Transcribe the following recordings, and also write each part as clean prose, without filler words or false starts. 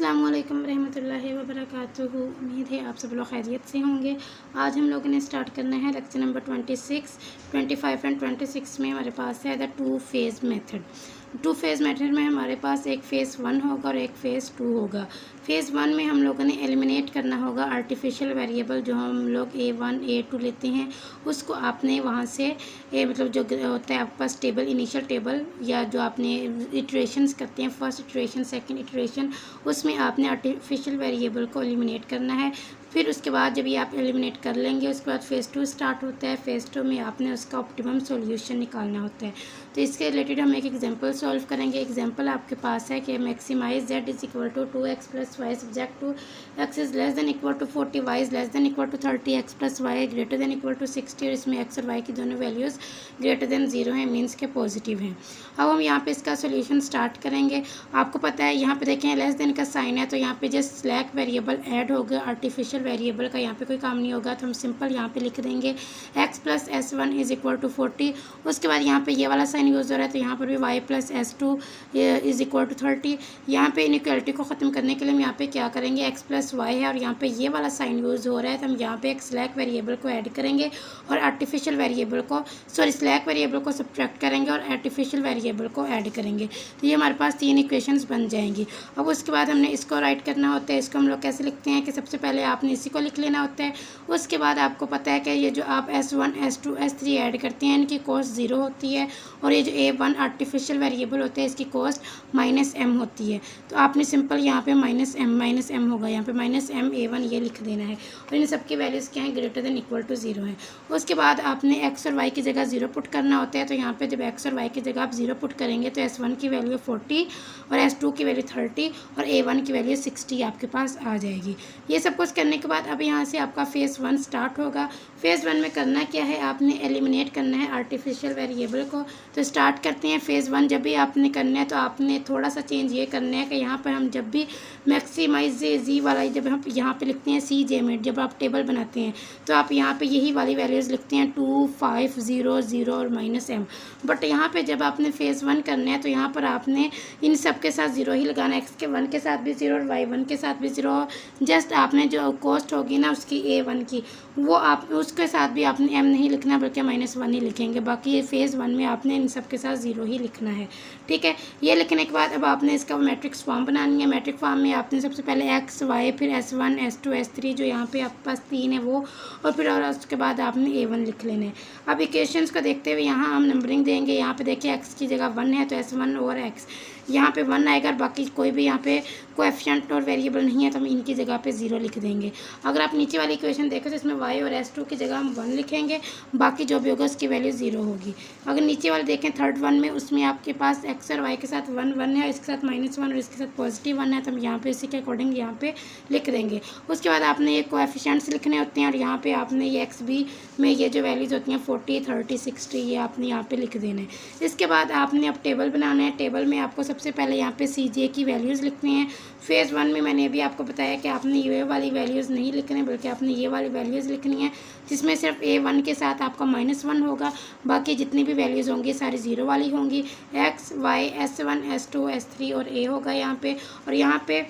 अस्सलामु अलैकुम रहमतुल्लाहि व बरकातुहू। उम्मीद है आप सब लोग खैरियत से होंगे। आज हम लोगों ने स्टार्ट करना है लेक्चर नंबर 26, 25 एंड 26 में हमारे पास है the two phase method. Two phase method में हमारे पास एक फ़ेज़ 1 होगा और एक फ़ेज़ 2 होगा। फ़ेज़ 1 में हम लोगों ने एलिमिनेट करना होगा आर्टिफिशियल वेरिएबल जो हम लोग A1 A2 लेते हैं, उसको आपने वहाँ से मतलब जो होता है आपके पास टेबल, इनिशियल टेबल या जो आपने इटरेशंस करते हैं, फर्स्ट इटरेशन सेकंड इटरेशन, उसमें आपने आर्टिफिशियल वेरिएबल को एलिमिनेट करना है। फिर उसके बाद जब ये आप एलिमिनेट कर लेंगे उसके बाद फ़ेज़ 2 स्टार्ट होता है। फ़ेज़ 2 में आपने उसका ऑप्टिमम सॉल्यूशन निकालना होता है। तो इसके रिलेटेड हम एक एग्जांपल सॉल्व करेंगे। एग्जांपल आपके पास है कि maximise z is equal to 2x plus Y subject to x is less than equal to 40, y is less than equal to 30, x plus Y greater than equal to 60 और इसमें x और y की दोनों values greater than 0 हैं, means के positive हैं। अब हम यहाँ पे इसका सोल्यूशन स्टार्ट करेंगे। आपको पता है यहाँ पे देखें लेस देन का साइन है तो यहाँ पे जस्ट स्लैक वेरिएबल ऐड होगा, आर्टिफिशियल वेरिएबल का यहाँ पे कोई काम नहीं होगा, तो हम सिंपल यहाँ पे लिख देंगे x plus S1 is equal to 40। उसके बाद यहाँ पे ये वाला साइन यूज़ हो रहा है तो यहाँ पर भी y plus S2 is equal to 30। यहाँ पे इनइक्वालिटी को ख़त्म करने के लिए हम यहाँ पे क्या करेंगे, x प्लस वाई है और यहाँ पे ये वाला साइन यूज़ हो रहा है तो हम यहाँ पे एक स्लैक वेरिएबल को ऐड करेंगे और आर्टिफिशियल वेरिएबल को स्लैक वेरिएबल को सब्ट्रैक्ट करेंगे और आर्टिफिशियल वेरिएबल को ऐड करेंगे। तो ये हमारे पास 3 इक्वेशंस बन जाएंगी। अब उसके बाद हमने इसको राइट करना होता है। इसको हम लोग कैसे लिखते हैं कि सबसे पहले आपने इसी को लिख लेना होता है। उसके बाद आपको पता है कि ये जो आप S1 S2 S3 ऐड करते हैं इनकी कॉस्ट 0 होती है और ये जो A1 आर्टिफिशियल वेरिएबल होते हैं इसकी कॉस्ट -m होती है। तो आपने सिंपल यहाँ पे -m होगा, यहाँ पे -m A1 ये लिख देना है और इन सब की वैल्यूज़ क्या है, ग्रेटर देन इक्वल टू 0 है। उसके बाद आपने x और y की जगह 0 पुट करना होता है। तो यहाँ पे जब x और y की जगह आप 0 पुट करेंगे तो S1 की वैल्यू 40 और S2 की वैल्यू 30 और A1 की वैल्यू 60 आपके पास आ जाएगी। ये सब कुछ करने के बाद अब यहाँ से आपका फ़ेज़ 1 स्टार्ट होगा। फ़ेज़ 1 में करना क्या है, आपने एलिमिनेट करना है आर्टिफिशियल वेरिएबल को। तो स्टार्ट करते हैं फ़ेज़ 1। जब भी आपने करना है तो आपने थोड़ा सा चेंज ये करना है कि यहाँ पर हम जब भी मैक्सिमाइज जी वाला जब हम यहाँ पे लिखते हैं CJ में, जब आप टेबल बनाते हैं तो आप यहाँ पे यही वाली वैल्यूज़ लिखते हैं 2, 5, 0, 0 और -m। बट यहाँ पे जब आपने फ़ेज़ 1 करना है तो यहाँ पर आपने इन सब के साथ 0 ही लगाना है, x के 1 के साथ भी 0 और y1 के साथ भी 0। जस्ट आपने जो कॉस्ट होगी ना उसकी A1 की, वो आप उसके साथ भी आपने m नहीं लिखना बल्कि -1 ही लिखेंगे। बाकी ये फ़ेज़ 1 में आपने इन सब के साथ 0 ही लिखना है, ठीक है। ये लिखने के बाद अब आपने इसका मैट्रिक्स फॉर्म बनानी है। मैट्रिक फॉर्म में आपने सबसे पहले x y फिर S1 S2 S3 जो यहाँ पे आपके पास 3 है वो, और फिर और उसके बाद आपने A1 लिख लेना है। अब इक्वेशंस को देखते हुए यहाँ हम नंबरिंग देंगे। यहाँ पे देखिए x की जगह 1 है तो S1 और x यहाँ पे 1 आएगा, बाकी कोई भी यहाँ पे कोएफिशिएंट और वेरिएबल नहीं है तो हम इनकी जगह पे 0 लिख देंगे। अगर आप नीचे वाली इक्वेशन देखें तो इसमें y और S2 की जगह हम 1 लिखेंगे, बाकी जो भी होगा उसकी वैल्यू 0 होगी। अगर नीचे वाले देखें थर्ड 1 में, उसमें आपके पास x और y के साथ 1 1 है, इसके साथ -1 और इसके साथ पॉजिटिव 1 है तो हम यहाँ पे इसी के अकॉर्डिंग यहाँ पे लिख देंगे। उसके बाद आपने ये कोएफिशिएंट्स लिखने होते हैं और यहाँ पे आपने ये XB में ये जो वैल्यूज़ होती हैं 40 30 60 ये आपने यहाँ पे लिख देना है। इसके बाद आपने अब टेबल बनाना है। टेबल में आपको सबसे पहले यहाँ पे CJ की वैल्यूज़ लिखनी है। फ़ेज़ 1 में मैंने भी आपको बताया कि आपने ये वाली वैल्यूज़ नहीं लिखनी बल्कि आपने ये वाली वैल्यूज़ लिखनी है, जिसमें सिर्फ A1 के साथ आपका -1 होगा, बाकी जितनी भी वैल्यूज़ होंगी सारी 0 वाली होंगी। x y S1 S2 S3 और A होगा यहाँ पे, और यहाँ पे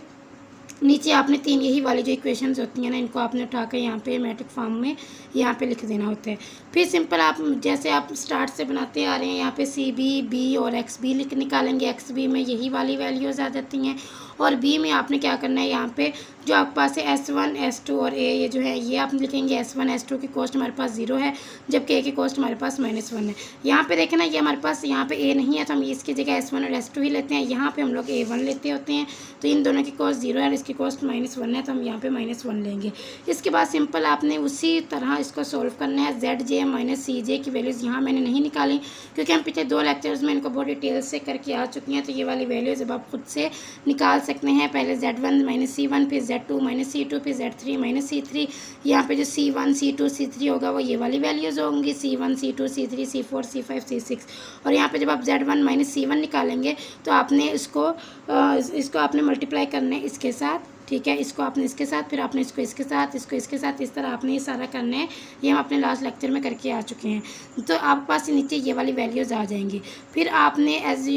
नीचे आपने 3 यही वाली जो इक्वेशंस होती हैं ना इनको आपने उठा कर यहाँ पे मैट्रिक फॉर्म में यहाँ पे लिख देना होता है। फिर सिंपल आप जैसे आप स्टार्ट से बनाते आ रहे हैं यहाँ पे CB B और XB निकालेंगे। XB में यही वाली वैल्यूज़ आ जाती हैं और B में आपने क्या करना है, यहाँ पे जो आपके पास है S1 S2 और A ये जो है ये आप लिखेंगे। S1 S2 की कॉस्ट हमारे पास 0 है जबकि A की कॉस्ट हमारे पास -1 है। यहाँ पे देखें ना ये हमारे पास यहाँ पे A नहीं है तो हम इसकी जगह S1 और S2 ही लेते हैं। यहाँ पे हम लोग A1 लेते होते हैं तो इन दोनों की कॉस्ट 0 है और इसकी कॉस्ट -1 है तो हम यहाँ पे -1 लेंगे। इसके बाद सिंपल आपने उसी तरह इसको सॉल्व करना है। ZJ CJ की वैल्यूज़ यहाँ मैंने नहीं निकाली क्योंकि हम पिछले 2 लेक्चर्स में इनको बहुत डिटेल से करके आ चुकी हैं, तो ये वाली वैल्यूज़ अब आप खुद से निकाल सकते हैं। पहले Z1 C1 फिर Z2 C2 फिर Z3 C3। यहाँ पे जो C1 C2 C3 होगा वो ये वाली वैल्यूज़ होंगी, C1 C2 C3 C4 C5 C6। और यहाँ पे जब आप Z1 C1 निकालेंगे तो आपने इसको आपने मल्टीप्लाई करना है इसके साथ, ठीक है। इसको आपने इसके साथ, फिर आपने इसको इसके साथ, इसको इसके साथ, इस तरह आपने ये सारा करना है। ये हम अपने लास्ट लेक्चर में करके आ चुके हैं। तो आपके पास नीचे ये वाली वैल्यूज़ आ जाएंगी। फिर आपने एज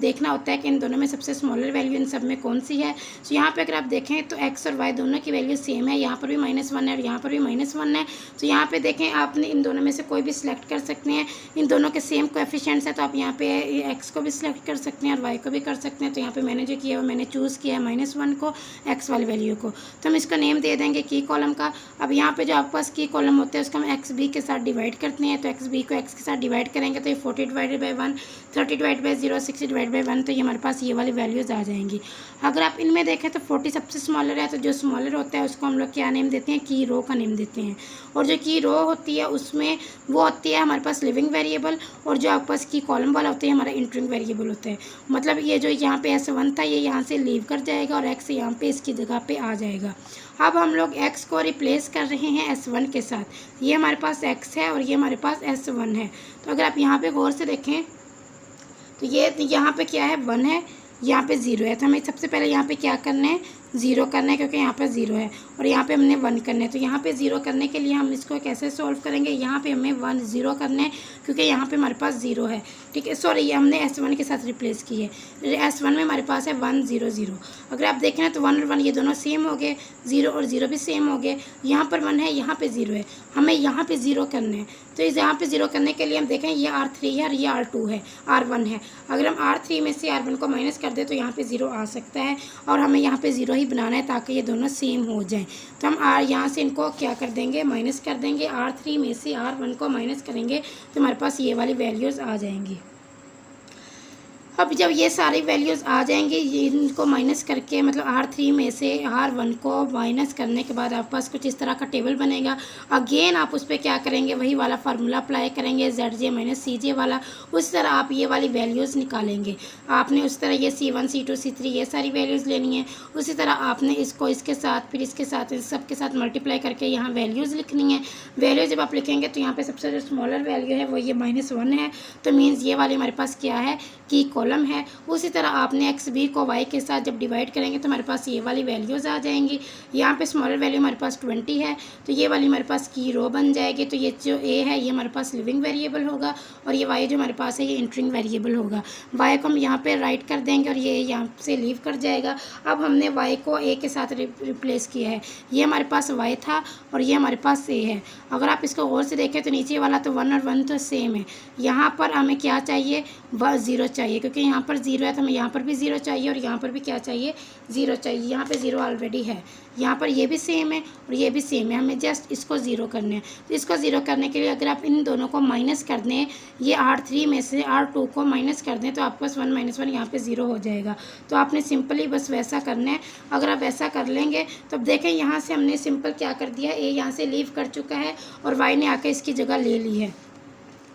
देखना होता है कि इन दोनों में सबसे स्मॉलर वैल्यू इन सब में कौन सी है। तो यहाँ पे अगर आप देखें तो एक्स और वाई दोनों की वैल्यू सेम है, यहाँ पर भी -1 है और यहाँ पर भी -1 है। तो यहाँ पे देखें आपने इन दोनों में से कोई भी सिलेक्ट कर सकते हैं, इन दोनों के सेम कोएफिशिएंट्स है, तो आप यहाँ पे एक्स को भी सिलेक्ट कर सकते हैं और वाई को भी कर सकते हैं। तो यहाँ पे मैंने जो किया है मैंने चूज़ किया है -1 को, एक्स वाली वैल्यू को। तो हम इसका नेम दे देंगे की कॉलम का। अब यहाँ पे जो आपके पास की कॉलम होते हैं उसको हम एक्स बी के साथ डिवाइड करते हैं। तो एक्स बी को एक्स के साथ डिवाइड करेंगे तो ये 40 divided by 1, 30 divide by 0, 60 divide by 1, तो ये हमारे पास ये वाली वैल्यूज़ आ जाएंगी। अगर आप इनमें देखें तो 40 सबसे स्मॉलर है, तो जो स्मॉलर होता है उसको हम लोग क्या नेम देते हैं, की रो का नेम देते हैं। और जो की रो होती है उसमें वो होती है हमारे पास लिविंग वेरिएबल, और जो आपके पास की कॉलम वाला होता है हमारा इंटरिंग वेरिएबल होता है। मतलब ये जो यहाँ पे S1 था ये यहाँ से लीव कर जाएगा और एक्स यहाँ पे इसकी जगह पे आ जाएगा। अब हम लोग x को रिप्लेस कर रहे हैं S1 के साथ। ये हमारे पास x है और ये हमारे पास S1 है। तो अगर आप यहाँ पे गौर से देखें तो ये यहाँ पे क्या है, 1 है, यहाँ पे 0 है। तो हमें सबसे पहले यहाँ पे क्या करना है, 0 करना है, क्योंकि यहाँ पर 0 है और यहाँ पे हमने 1 करना है। तो यहाँ पे 0 करने के लिए हम इसको कैसे सॉल्व करेंगे, यहाँ पे हमें 1 0 करना है क्योंकि यहाँ पे हमारे पास 0 है। ठीक है, सॉरी ये हमने S1 के साथ रिप्लेस की है। S1 में हमारे पास है 1 0 0। अगर आप देखें ना तो 1 और 1 ये दोनों सेम हो गए, 0 और 0 भी सेम हो गए। यहाँ पर 1 है, यहाँ पे 0 है, हमें यहाँ पे 0 करना है। तो इस यहाँ पे 0 करने के लिए हम देखें ये R3 है और ये R2 है, R1 है। अगर हम R3 में से R1 को माइनस कर दें तो यहाँ पे 0 आ सकता है और हमें यहाँ पे 0 ही बनाना है ताकि ये दोनों सेम हो जाएं। तो हम यहाँ से इनको क्या कर देंगे, माइनस कर देंगे। R3 में से R1 को माइनस करेंगे तो हमारे पास ये वाली वैल्यूज़ आ जाएंगी। अब जब ये सारी वैल्यूज़ आ जाएंगी, इनको माइनस करके मतलब R3 में से R1 को माइनस करने के बाद आपके पास कुछ इस तरह का टेबल बनेगा। अगेन आप उस पर क्या करेंगे, वही वाला फार्मूला अप्लाई करेंगे, ZJ माइनस CJ वाला। उस तरह आप ये वाली वैल्यूज़ निकालेंगे। आपने उस तरह ये C1 C2 C3 ये सारी वैल्यूज़ लेनी है। उसी तरह आपने इसको इसके साथ फिर इसके साथ इस सब के साथ मल्टीप्लाई करके यहाँ वैल्यूज़ लिखनी है। वैल्यू जब आप लिखेंगे तो यहाँ पर सबसे जो स्मॉलर वैल्यू है वो ये -1 है। तो मीन्स ये वाली हमारे पास क्या है, की कॉलम है। उसी तरह आपने एक्स बी को वाई के साथ जब डिवाइड करेंगे तो हमारे पास ये वाली वैल्यूज़ आ जाएंगी। यहाँ पे स्मॉलर वैल्यू हमारे पास 20 है, तो ये वाली हमारे पास की रो बन जाएगी। तो ये जो ए है ये हमारे पास लिविंग वेरिएबल होगा और ये वाई जो हमारे पास है ये इंटरिंग वेरिएबल होगा। वाई को हम यहाँ पे राइट कर देंगे और ये यहाँ से लीव कर जाएगा। अब हमने वाई को ए के साथ रिप्लेस किया है। ये हमारे पास वाई था और ये हमारे पास ए है। अगर आप इसको गौर से देखें तो नीचे वाला तो 1 और 1 तो सेम है। यहाँ पर हमें क्या चाहिए, 0 चाहिए, क्योंकि यहाँ पर 0 है तो हमें यहाँ पर भी 0 चाहिए और यहाँ पर भी क्या चाहिए, 0 चाहिए। यहाँ पे 0 ऑलरेडी है, यहाँ पर ये भी सेम है और ये भी सेम है, हमें जस्ट इसको 0 करना है। तो इसको 0 करने के लिए अगर आप इन दोनों को माइनस कर दें, ये R3 में से R2 को माइनस कर दें तो आपके पास 1 - 1 यहाँ पे 0 हो जाएगा। तो आपने सिंपली बस वैसा करना है। अगर आप वैसा कर लेंगे तो अब देखें यहाँ से हमने सिंपल क्या कर दिया, ए यहाँ से लीव कर चुका है और वाई ने आकर इसकी जगह ले ली है।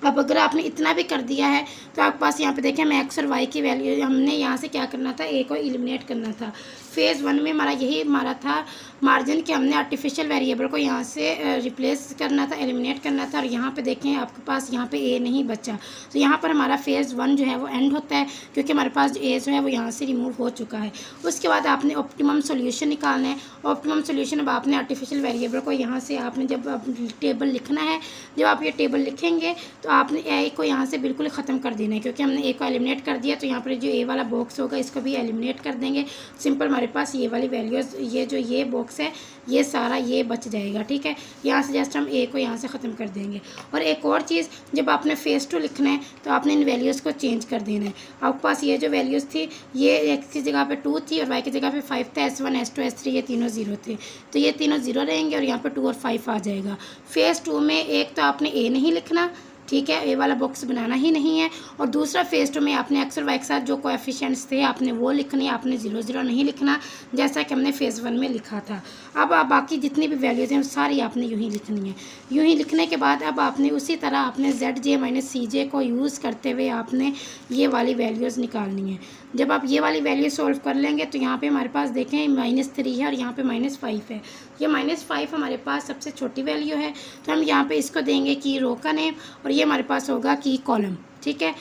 अब अगर आपने इतना भी कर दिया है तो आपके पास यहाँ पे देखें हमें एक्स और वाई की वैल्यू, हमने यहाँ से क्या करना था, ए को एलिमिनेट करना था। फेज़ 1 में हमारा यही हमारा था मार्जिन कि हमने आर्टिफिशियल वेरिएबल को यहाँ से रिप्लेस करना था, एलिमिनेट करना था। और यहाँ पे देखें आपके पास यहाँ पे ए नहीं बचा, तो यहाँ पर हमारा फेज़ 1 जो है वो एंड होता है क्योंकि हमारे पास ए जो है वो यहाँ से रिमूव हो चुका है। उसके बाद आपने ऑप्टिमम सोल्यूशन निकालना है। ऑप्टिमम सोल्यूशन अब आपने आर्टिफिशियल वेरिएबल को यहाँ से आपने जब टेबल लिखना है, जब आप ये टेबल लिखेंगे तो आपने ए को यहाँ से बिल्कुल ख़त्म कर देना है क्योंकि हमने ए को एलिमिनेट कर दिया। तो यहाँ पर जो ए वाला बॉक्स होगा इसको भी एलिमिनेट कर देंगे। सिंपल हमारे पास ये वाली वैल्यूज़, ये जो ये बॉक्स है ये सारा ये बच जाएगा। ठीक है, यहाँ से जस्ट हम ए को यहाँ से ख़त्म कर देंगे। और एक और चीज़, जब आपने फेज़ 2 लिखना है तो आपने इन वैल्यूज़ को चेंज कर देना है। आपके पास ये जो वैल्यूज़ थी ये एक्स की जगह पे 2 थी और वाई की जगह पे 5 था। S1 S2 S3 ये तीनों 0 थे, तो ये तीनों 0 रहेंगे और यहाँ पर 2 और 5 आ जाएगा। फेज़ 2 में एक तो आपने ए नहीं लिखना, ठीक है, ए वाला बॉक्स बनाना ही नहीं है। और दूसरा फेज़ 2 में आपने एक्स और वाई के साथ जो कोएफिशिएंट्स थे आपने वो लिखने, आपने 0 0 नहीं लिखना जैसा कि हमने फेज़ 1 में लिखा था। अब बाकी जितनी भी वैल्यूज़ हैं सारी आपने यूँ ही लिखनी है। यूँ ही लिखने के बाद अब आपने उसी तरह आपने ZJ माइनस CJ को यूज़ करते हुए आपने ये वाली वैल्यूज़ निकालनी है। जब आप ये वाली वैल्यू सॉल्व कर लेंगे तो यहाँ पे हमारे पास देखें -3 है और यहाँ पे -5 है। ये -5 हमारे पास सबसे छोटी वैल्यू है, तो हम यहाँ पे इसको देंगे की रो का नेम और ये हमारे पास होगा की कॉलम। ठीक है,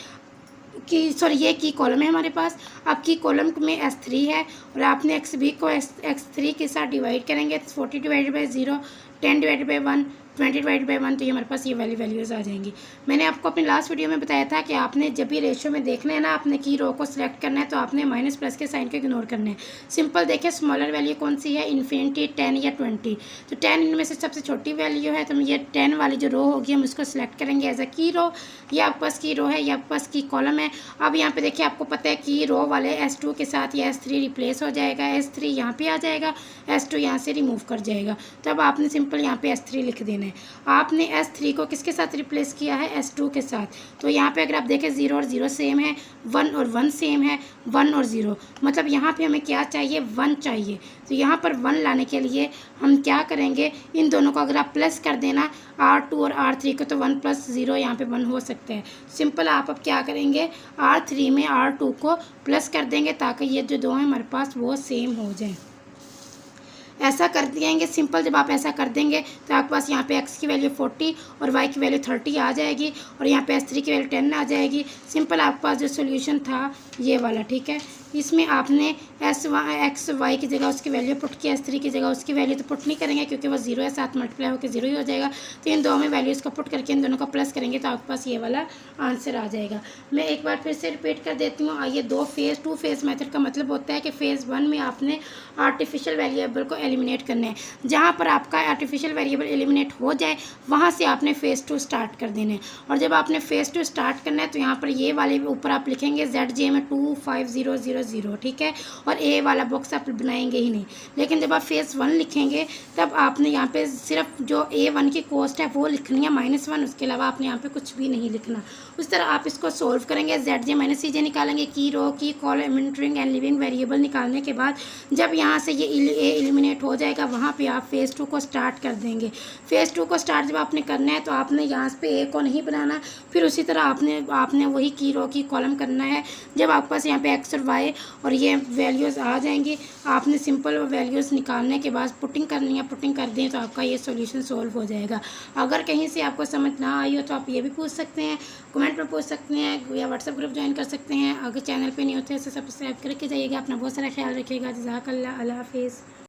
की सॉरी ये की कॉलम है हमारे पास। अब की कॉलम में S3 है और आपने एक्स बी को X3 के साथ डिवाइड करेंगे। 40 divided by 0, 10 divided by 1, 20 divide by 1, तो ये हमारे पास ये वैल्यूज़ आ जाएंगी। मैंने आपको अपनी लास्ट वीडियो में बताया था कि आपने जब भी रेशियो में देखना है ना, आपने की रो को सिलेक्ट करना है तो आपने माइनस प्लस के साइन को इग्नोर करना है। सिंपल देखिए, स्मॉलर वैल्यू कौन सी है, इन्फिनिटी, 10 या 20। तो 10 इनमें से सबसे छोटी वैल्यू है, तो ये 10 वाली जो रो होगी हम उसको सिलेक्ट करेंगे एज अ की रो। ये आपके पास की रो है, ये आपके पास की कॉलम है। अब यहाँ पे देखिए, आपको पता है कि रो वाले S2 के साथ ये S3 रिप्लेस हो जाएगा, S3 यहाँ पे आ जाएगा, S2 यहाँ से रिमूव कर जाएगा। तो अब आपने सिंपल यहाँ पे S3 लिख देना है। आपने S3 को किसके साथ रिप्लेस किया है, S2 के साथ। तो यहाँ पे अगर आप देखें 0 और 0 सेम है, 1 और 1 सेम है, 1 और 0, मतलब यहाँ पे हमें क्या चाहिए, 1 चाहिए। तो यहाँ पर 1 लाने के लिए हम क्या करेंगे, इन दोनों को अगर आप प्लस कर देना R2 और R3 को, तो 1 + 0 यहाँ पे 1 हो सकता है। सिंपल आप अब क्या करेंगे, R3 में R2 को प्लस कर देंगे ताकि ये जो दो हैं हमारे पास वो सेम हो जाए। ऐसा कर देंगे सिंपल। जब आप ऐसा कर देंगे तो आपके पास यहाँ पे x की वैल्यू 40 और y की वैल्यू 30 आ जाएगी, और यहाँ पे S3 की वैल्यू 10 आ जाएगी। सिंपल आपके पास जो सोल्यूशन था ये वाला, ठीक है। इसमें आपने x y की जगह उसकी वैल्यू पुट की, S3 की जगह उसकी वैल्यू तो पुट नहीं करेंगे क्योंकि वो 0 है, साथ मल्टीप्लाई होकर 0 ही हो जाएगा। तो इन दो में वैल्यूज़ को पुट करके इन दोनों को प्लस करेंगे तो आपके पास ये वाला आंसर आ जाएगा। मैं एक बार फिर से रिपीट कर देती हूँ। ये टू फेज़ मेथड का मतलब होता है कि फ़ेज़ 1 में आपने आर्टिफिशियल वेरिएबल को एलिमिनेट करना है। जहाँ पर आपका आर्टिफिशियल वेरिएबल एलिमिनेट हो जाए वहाँ से आपने फ़ेज़ 2 स्टार्ट कर देना है। और जब आपने फ़ेज़ 2 स्टार्ट करना है तो यहाँ पर ये वाले ऊपर आप लिखेंगे ZJ में 25000, ठीक है। और ए वाला बॉक्स आप बनाएंगे ही नहीं, लेकिन जब आप फ़ेज़ 1 लिखेंगे तब आपने यहाँ पे सिर्फ जो A1 की कॉस्ट है वो लिखनी है -1, उसके अलावा आपने यहाँ पे कुछ भी नहीं लिखना। उस तरह आप इसको सोल्व करेंगे, ZJ - CJ निकालेंगे, की रो की column entering and leaving variable निकालने के बाद जब यहाँ से ये ए एलिमिनेट हो जाएगा वहाँ पे आप फ़ेज़ 2 को स्टार्ट कर देंगे। फ़ेज़ 2 को स्टार्ट जब आपने करना है तो आपने यहाँ पे ए को नहीं बनाना, फिर उसी तरह आपने वही की रो की कॉलम करना है। जब आपके पास यहाँ पे x और y और ये वैल्यूज़ आ जाएंगी, आपने सिंपल वैल्यूज़ निकालने के बाद पुटिंग करनी है, पुटिंग कर दें तो आपका ये सॉल्यूशन सॉल्व हो जाएगा। अगर कहीं से आपको समझ ना आई हो तो आप ये भी पूछ सकते हैं, कमेंट में पूछ सकते हैं, या व्हाट्सएप ग्रुप ज्वाइन कर सकते हैं। अगर चैनल पे नहीं होते तो सब्सक्राइब करके जाइएगा। अपना बहुत सारा ख्याल रखिएगा। जज़ाकल्लाह, अल्लाह हाफ़िज़।